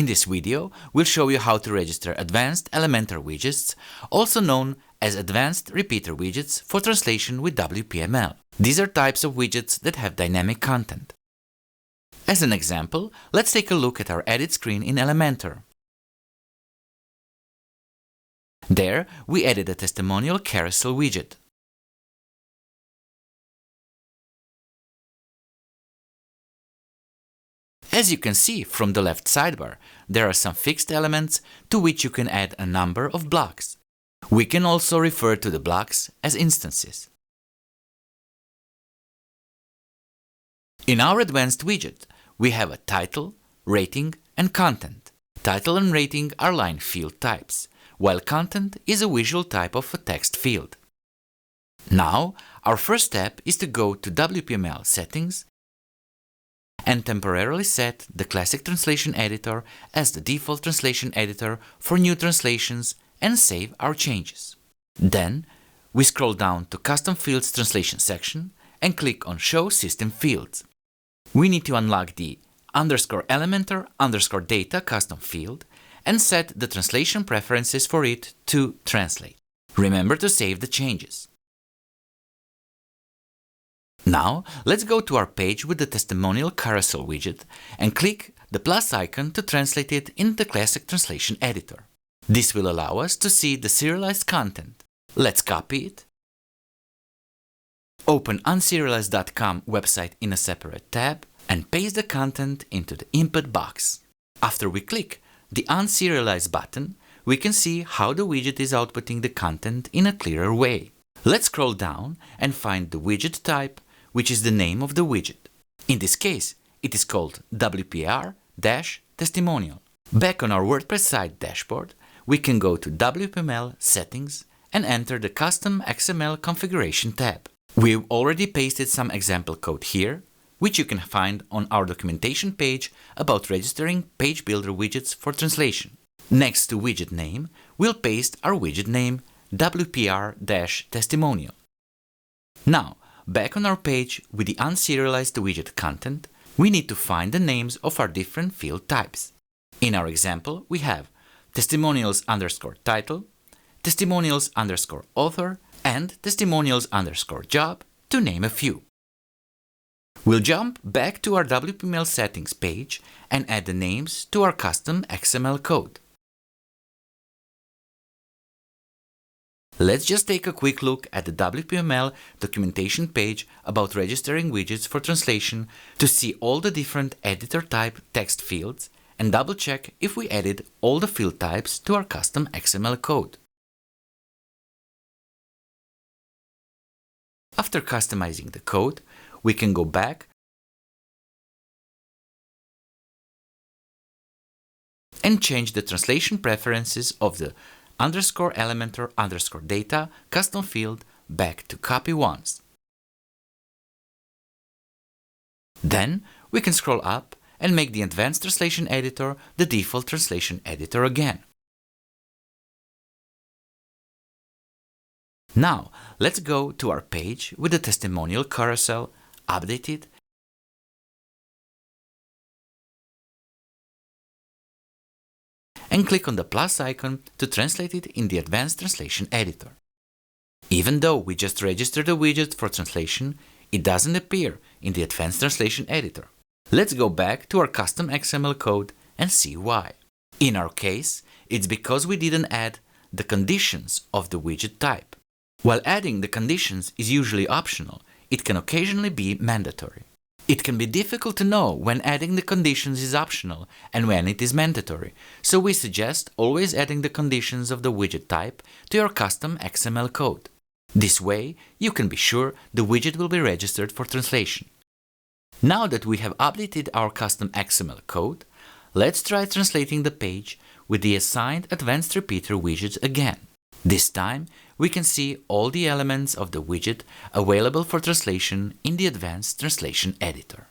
In this video, we'll show you how to register advanced Elementor widgets, also known as advanced repeater widgets for translation with WPML. These are types of widgets that have dynamic content. As an example, let's take a look at our edit screen in Elementor. There, we added a testimonial carousel widget. As you can see from the left sidebar, there are some fixed elements to which you can add a number of blocks. We can also refer to the blocks as instances. In our advanced widget, we have a title, rating, and content. Title and rating are line field types, while content is a visual type of a text field. Now, our first step is to go to WPML settings and temporarily set the classic translation editor as the default translation editor for new translations and save our changes. Then, we scroll down to Custom Fields Translation section and click on Show System Fields. We need to unlock the _Elementor_data custom field and set the translation preferences for it to Translate. Remember to save the changes. Now, let's go to our page with the testimonial carousel widget and click the plus icon to translate it in the classic translation editor. This will allow us to see the serialized content. Let's copy it. Open unserialized.com website in a separate tab and paste the content into the input box. After we click the Unserialize button, we can see how the widget is outputting the content in a clearer way. Let's scroll down and find the widget type, which is the name of the widget. In this case, it is called WPR-testimonial. Back on our WordPress site dashboard, we can go to WPML settings and enter the Custom XML Configuration tab. We've already pasted some example code here, which you can find on our documentation page about registering page builder widgets for translation. Next to widget name, we'll paste our widget name WPR-testimonial. Now, back on our page with the unserialized widget content, we need to find the names of our different field types. In our example, we have testimonials_title, testimonials_author, and testimonials_job, to name a few. We'll jump back to our WPML settings page and add the names to our custom XML code. Let's just take a quick look at the WPML documentation page about registering widgets for translation to see all the different editor type text fields and double check if we added all the field types to our custom XML code. After customizing the code, we can go back and change the translation preferences of the _Elementor_data custom field back to copy once. Then we can scroll up and make the advanced translation editor the default translation editor again. Now, let's go to our page with the testimonial carousel, update it, and click on the plus icon to translate it in the advanced translation editor. Even though we just registered a widget for translation, it doesn't appear in the advanced translation editor. Let's go back to our custom XML code and see why. In our case, it's because we didn't add the conditions of the widget type. While adding the conditions is usually optional, it can occasionally be mandatory. It can be difficult to know when adding the conditions is optional and when it is mandatory, so we suggest always adding the conditions of the widget type to your custom XML code. This way, you can be sure the widget will be registered for translation. Now that we have updated our custom XML code, let's try translating the page with the assigned advanced repeater widget again. This time, we can see all the elements of the widget available for translation in the advanced translation editor.